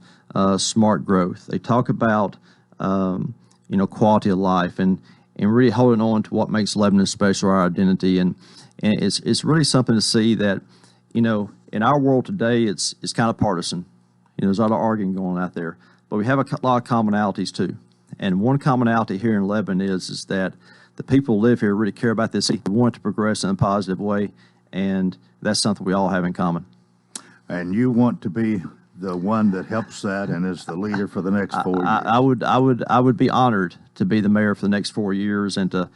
smart growth. They talk about quality of life, and really holding on to what makes Lebanon special, our identity. And it's really something to see that, in our world today, it's kind of partisan. There's a lot of arguing going on out there, but we have a lot of commonalities too. And one commonality here in Lebanon is that the people who live here really care about this city, want to progress in a positive way, and that's something we all have in common. And you want to be the one that helps that and is the leader for the next 4 years. I would be honored to be the mayor for the next 4 years, and to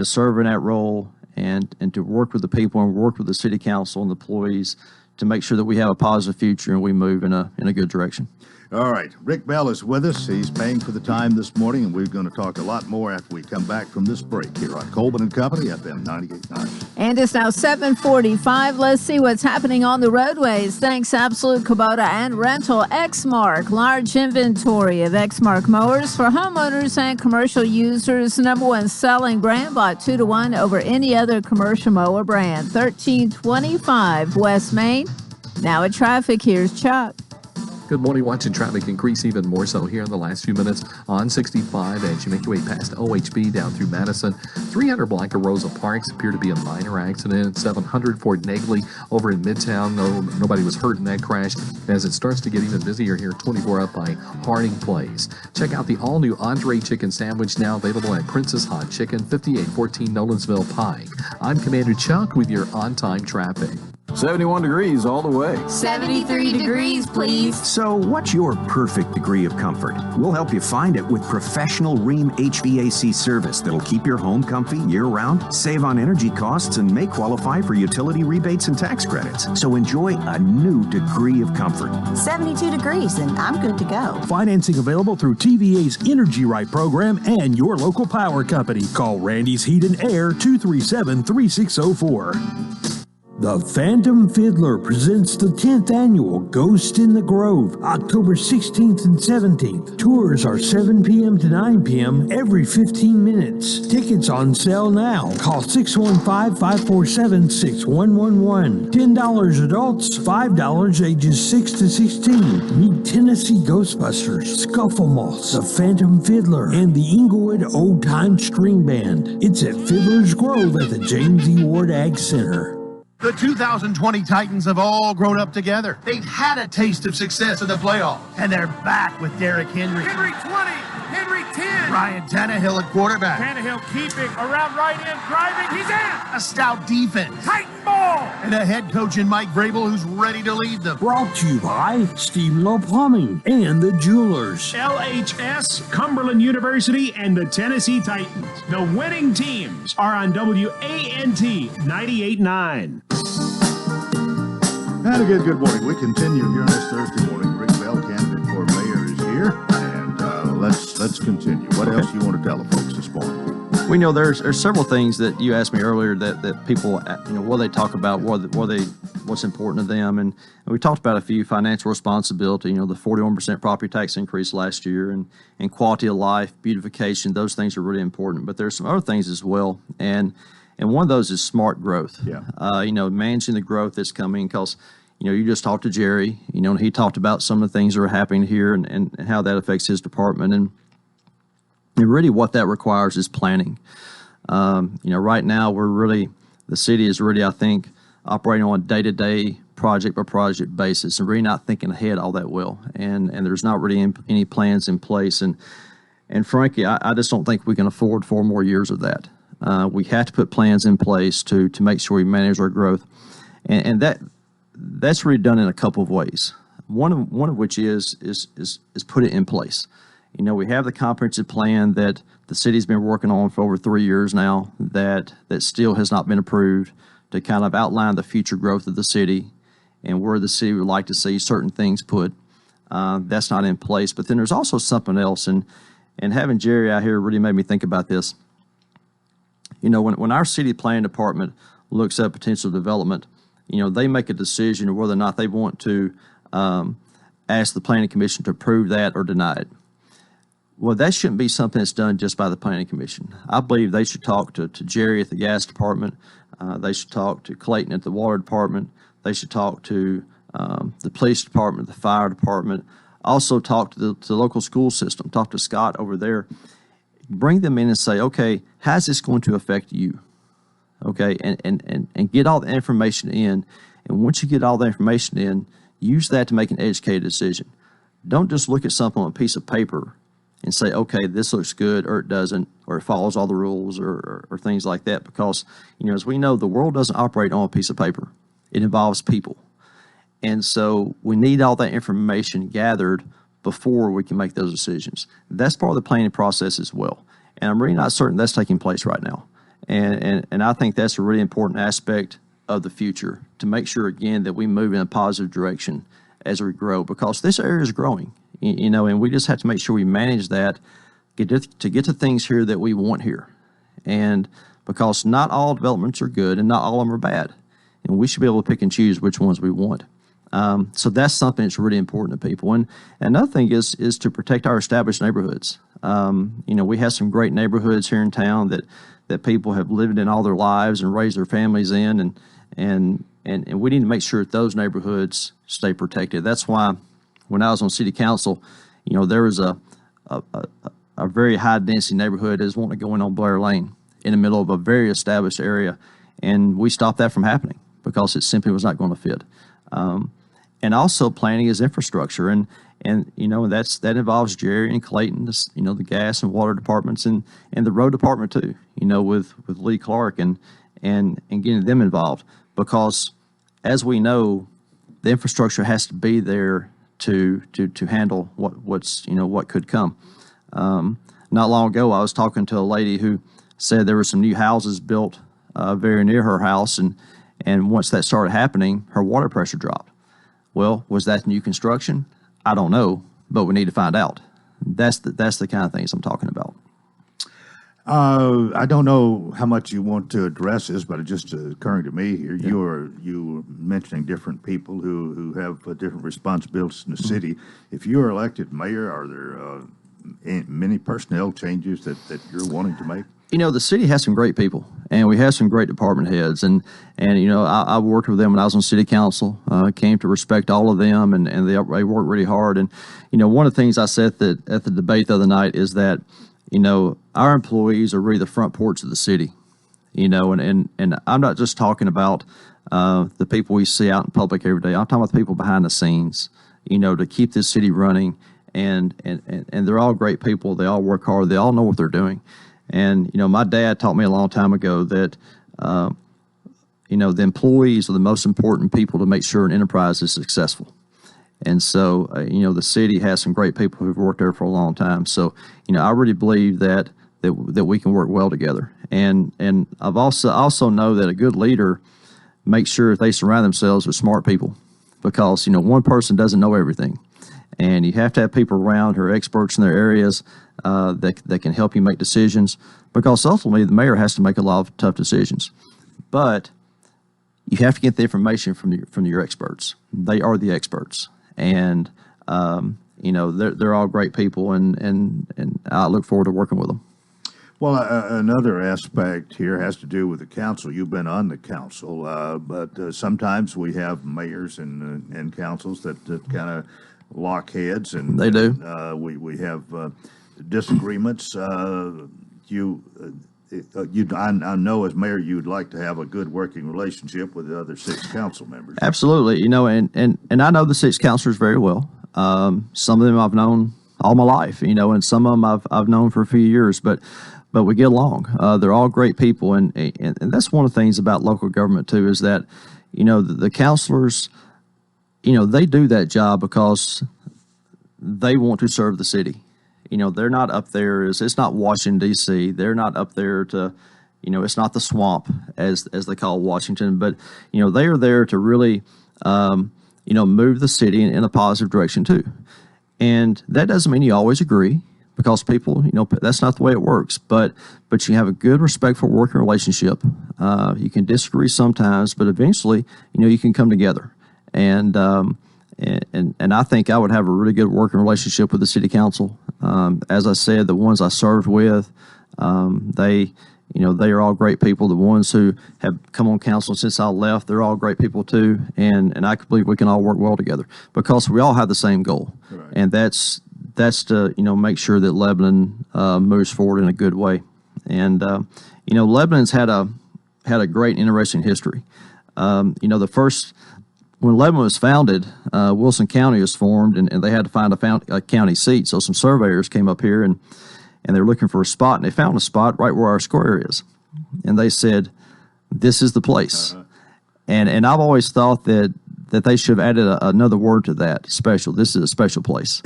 serve in that role, and to work with the people and work with the city council and the employees to make sure that we have a positive future and we move in a good direction. All right. Rick Bell is with us. He's paying for the time this morning, and we're going to talk a lot more after we come back from this break here on Coleman and Company, FM 98.9. And it's now 7:45. Let's see what's happening on the roadways. Thanks, Absolute Kubota and Rental Exmark. Large inventory of Exmark mowers for homeowners and commercial users. #1 selling brand, bought 2-to-1 over any other commercial mower brand. 1325 West Main. Now at traffic, here's Chuck. Good morning. Watching traffic increase even more so here in the last few minutes on 65 as you make your way past OHB down through Madison. 300 block of Rosa Parks appear to be a minor accident. 700 Fort Nagley over in Midtown. Nobody was hurt in that crash. As it starts to get even busier here, 24 up by Harding Place. Check out the all-new Andre Chicken Sandwich, now available at Princess Hot Chicken, 5814 Nolensville Pike. I'm Commander Chuck with your on-time traffic. 71 degrees all the way. 73 degrees, please. So what's your perfect degree of comfort? We'll help you find it with professional Rheem HVAC service that'll keep your home comfy year-round, save on energy costs, and may qualify for utility rebates and tax credits. So enjoy a new degree of comfort. 72 degrees, and I'm good to go. Financing available through TVA's Energy Right program and your local power company. Call Randy's Heat and Air 237-3604. The Phantom Fiddler presents the 10th annual Ghost in the Grove, October 16th and 17th. Tours are 7 p.m. to 9 p.m. every 15 minutes. Tickets on sale now. Call 615-547-6111. $10 adults, $5 ages 6 to 16. Meet Tennessee Ghostbusters, Scuffle Moths, the Phantom Fiddler, and the Inglewood Old Time String Band. It's at Fiddler's Grove at the James E. Ward Ag Center. The 2020 Titans have all grown up together. They've had a taste of success in the playoffs, and they're back with Derrick Henry. Henry 20, Henry 10. Ryan Tannehill at quarterback. Tannehill keeping around right end, driving, he's in. A stout defense. Titan ball. And a head coach in Mike Vrabel who's ready to lead them. Brought to you by Steve Lowe Plumbing and the Jewelers. LHS, Cumberland University, and the Tennessee Titans. The winning teams are on WANT 98.9. And again, good morning. We continue here on this Thursday morning. Rick Bell, candidate for mayor, is here, and let's continue. What else do you want to tell the folks this morning? We know there's several things that you asked me earlier that people, what they talk about, what's important to them, and we talked about a few: financial responsibility, the 41% property tax increase last year, and quality of life, beautification. Those things are really important, but there's some other things as well, and one of those is smart growth. Yeah. Managing the growth that's coming, because you just talked to Jerry, and he talked about some of the things that are happening here and how that affects his department, and really what that requires is planning. Right now the city is really, I think, operating on a day-to-day, project-by-project basis, and really not thinking ahead all that well. And there's not really any plans in place. And frankly, I just don't think we can afford 4 more years of that. We have to put plans in place to make sure we manage our growth. And that's really done in a couple of ways. One of which is put it in place. We have the comprehensive plan that the city's been working on for over 3 years now that still has not been approved, to kind of outline the future growth of the city and where the city would like to see certain things put. That's not in place. But then there's also something else, and having Jerry out here really made me think about this. When our city planning department looks at potential development, they make a decision of whether or not they want to ask the planning commission to approve that or deny it. Well, that shouldn't be something that's done just by the planning commission. I believe they should talk to Jerry at the gas department. They should talk to Clayton at the water department. They should talk to the police department, the fire department. Also talk to the local school system. Talk to Scott over there. Bring them in and say, okay, how's this going to affect you? Okay, and get all the information in. And once you get all the information in, use that to make an educated decision. Don't just look at something on a piece of paper and say, okay, this looks good, or it doesn't, or it follows all the rules, or things like that. Because, as we know, the world doesn't operate on a piece of paper. It involves people. And so we need all that information gathered before we can make those decisions. That's part of the planning process as well. And I'm really not certain that's taking place right now. And I think that's a really important aspect of the future, to make sure, again, that we move in a positive direction as we grow, because this area is growing, and we just have to make sure we manage that, to get to things here that we want here. And because not all developments are good and not all of them are bad, and we should be able to pick and choose which ones we want. So that's something that's really important to people. And another thing is to protect our established neighborhoods. We have some great neighborhoods here in town that people have lived in all their lives and raised their families in, and we need to make sure that those neighborhoods stay protected. That's why when I was on city council, there was a very high density neighborhood that is wanting to go in on Blair Lane in the middle of a very established area, and we stopped that from happening because it simply was not going to fit. And also planning is infrastructure, and that involves Jerry and Clayton, the gas and water departments, and the road department too, with Lee Clark and getting them involved, because as we know, the infrastructure has to be there to handle what could come. Not long ago, I was talking to a lady who said there were some new houses built very near her house, and once that started happening, her water pressure dropped. Well, was that new construction? I don't know, but we need to find out. That's the kind of things I'm talking about. I don't know how much you want to address this, but it just occurring to me here. Yeah. You were mentioning different people who have different responsibilities in the city. If you are elected mayor, are there many personnel changes that you're wanting to make? The city has some great people, and we have some great department heads, and I worked with them when I was on city council. Came to respect all of them, and they work really hard. And one of the things I said at the debate the other night is that our employees are really the front porch of the city. And I'm not just talking about the people we see out in public every day. I'm talking about the people behind the scenes, to keep this city running. And they're all great people. They all work hard. They all know what they're doing. And, my dad taught me a long time ago that, the employees are the most important people to make sure an enterprise is successful. And so, the city has some great people who've worked there for a long time. So, I really believe that we can work well together. And I've also know that a good leader makes sure that they surround themselves with smart people, because, one person doesn't know everything. And you have to have people around who are experts in their areas that can help you make decisions, because ultimately the mayor has to make a lot of tough decisions. But you have to get the information from your experts. They are the experts, and they're all great people, and I look forward to working with them. Well, another aspect here has to do with the council. You've been on the council, but sometimes we have mayors and councils that kind of lock heads, and they do. We have disagreements. I know as mayor you'd like to have a good working relationship with the other 6 council members. Absolutely. And I know the 6 councilors very well. Some of them I've known all my life, and some of them I've known for a few years, but we get along. They're all great people. And that's one of the things about local government too, is that, the councilors, they do that job because they want to serve the city. They're not up there it's not Washington D.C. They're not up there to, it's not the swamp as they call Washington, but they are there to really, move the city in a positive direction too. And that doesn't mean you always agree, because people, that's not the way it works. But you have a good, respectful working relationship. You can disagree sometimes, but eventually, you can come together. And I think I would have a really good working relationship with the city council. As I said, the ones I served with, they are all great people. The ones who have come on council since I left, they're all great people too. And I believe we can all work well together because we all have the same goal. Right. And that's to, make sure that Lebanon moves forward in a good way. And, Lebanon's had a great, interesting history. When Lebanon was founded, Wilson County was formed, and they had to find a county seat. So some surveyors came up here, and they were looking for a spot, and they found a spot right where our square is. And they said, this is the place. Uh-huh. And I've always thought that they should have added another word to that, special. This is a special place.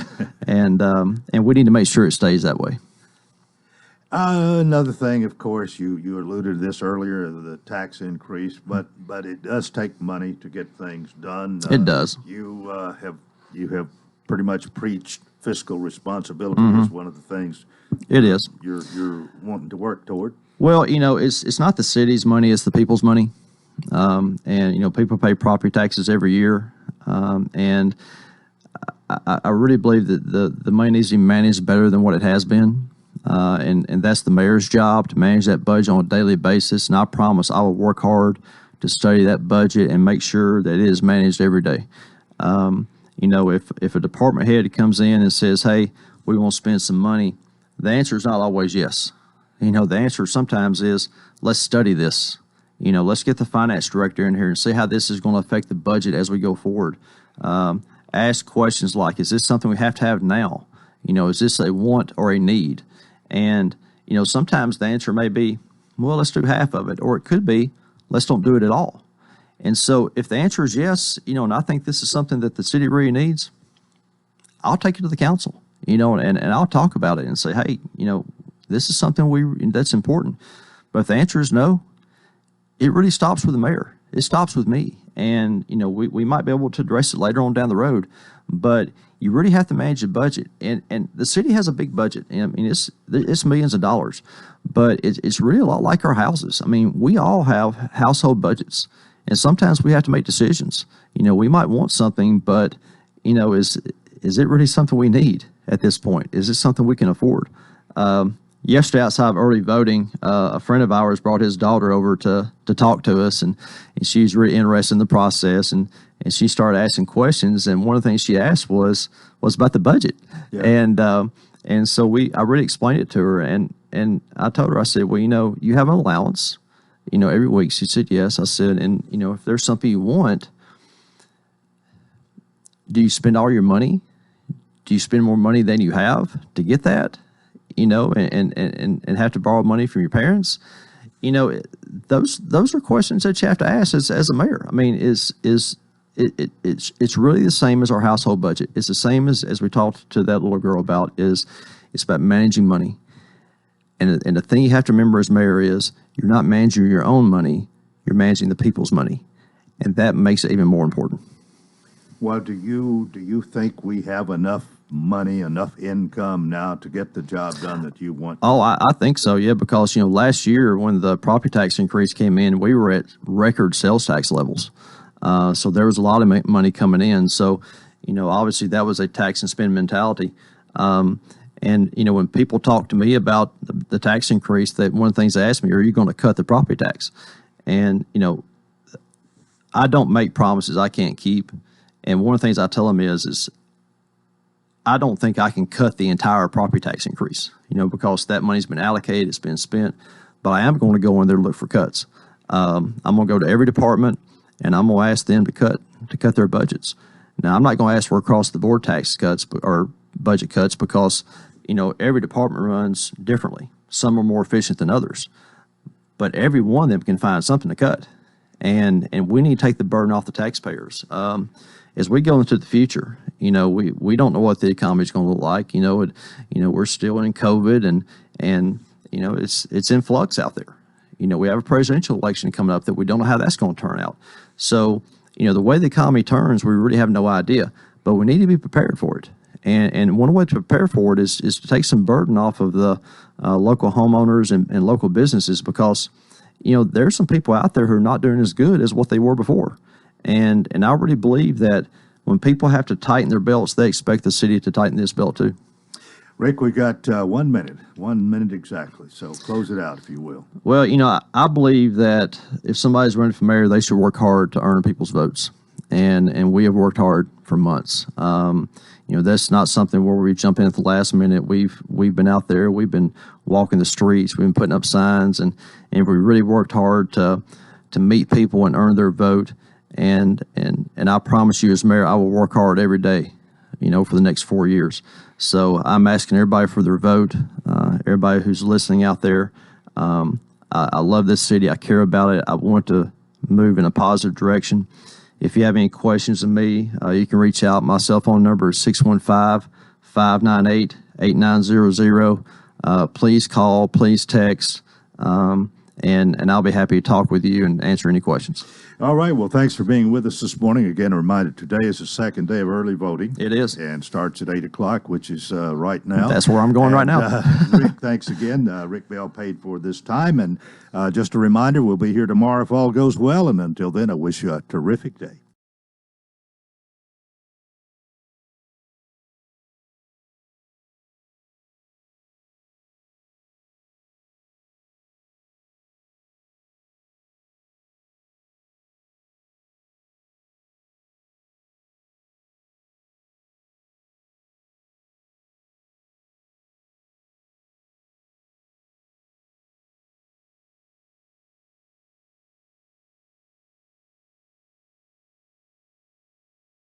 and we need to make sure it stays that way. Another thing, of course, you alluded to this earlier, the tax increase, but it does take money to get things done. It does. You have pretty much preached fiscal responsibility as one of the things. It is. You're wanting to work toward. Well, it's not the city's money; it's the people's money, and people pay property taxes every year, and I really believe that the money needs to be managed better than what it has been. And that's the mayor's job, to manage that budget on a daily basis. And I promise I will work hard to study that budget and make sure that it is managed every day. If a department head comes in and says, hey, we want to spend some money, the answer is not always yes. The answer sometimes is, let's study this. Let's get the finance director in here and see how this is going to affect the budget as we go forward. Ask questions like, is this something we have to have now? Is this a want or a need? And, sometimes the answer may be, well, let's do half of it. Or it could be, let's don't do it at all. And so if the answer is yes, and I think this is something that the city really needs, I'll take it to the council, and I'll talk about it and say, hey, this is something that's important. But if the answer is no, it really stops with the mayor. It stops with me. And, we might be able to address it later on down the road, but you really have to manage the budget. And the city has a big budget. I mean, it's millions of dollars, but it's really a lot like our houses. I mean, we all have household budgets, and sometimes we have to make decisions. We might want something, but, is it really something we need at this point? Is it something we can afford? Yesterday, outside of early voting, a friend of ours brought his daughter over to talk to us, and she's really interested in the process, and she started asking questions. And one of the things she asked was about the budget, yeah. And so I really explained it to her, and I told her, I said, well, you have an allowance, every week. She said yes. I said, and if there's something you want, do you spend all your money? Do you spend more money than you have to get that? And have to borrow money from your parents, those are questions that you have to ask as a mayor. I mean, it's really the same as our household budget. It's the same as we talked to that little girl about. It's about managing money, and the thing you have to remember as mayor is you're not managing your own money, you're managing the people's money, and that makes it even more important. Well, do you think we have enough money, enough income now to get the job done that you want? Oh, I think so, yeah, because, last year when the property tax increase came in, we were at record sales tax levels. So there was a lot of money coming in. So, obviously that was a tax and spend mentality. And, when people talk to me about the tax increase, that one of the things they ask me, are you going to cut the property tax? And, I don't make promises I can't keep. And one of the things I tell them is I don't think I can cut the entire property tax increase, because that money's been allocated, it's been spent. but I am going to go in there to look for cuts. I'm going to go to every department, and I'm going to ask them to cut their budgets. Now, I'm not going to ask for across-the-board tax cuts or budget cuts because, every department runs differently. Some are more efficient than others. But every one of them can find something to cut. And we need to take the burden off the taxpayers. As we go into the future, we don't know what the economy is going to look like. We're still in COVID and it's in flux out there. We have a presidential election coming up that we don't know how that's going to turn out. So, the way the economy turns, we really have no idea, but we need to be prepared for it. And one way to prepare for it is to take some burden off of the local homeowners and local businesses because, there's some people out there who are not doing as good as what they were before. And I really believe that when people have to tighten their belts, they expect the city to tighten this belt too. Rick, we got 1 minute exactly. So close it out, if you will. Well, I believe that if somebody's running for mayor, they should work hard to earn people's votes. And we have worked hard for months. That's not something where we jump in at the last minute. We've been out there. We've been walking the streets. We've been putting up signs, and we really worked hard to meet people and earn their vote. And I promise you, as mayor, I will work hard every day, for the next 4 years. So I'm asking everybody for their vote. Everybody who's listening out there, I love this city. I care about it. I want to move in a positive direction. If you have any questions of me, you can reach out. My cell phone number is 615-598-8900. Please call, please text, and I'll be happy to talk with you and answer any questions. All right. Well, thanks for being with us this morning. Again, a reminder, today is the second day of early voting. It is. And starts at 8 o'clock, which is right now. That's where I'm going right now. Rick, thanks again. Rick Bell paid for this time. And just a reminder, we'll be here tomorrow if all goes well. And until then, I wish you a terrific day.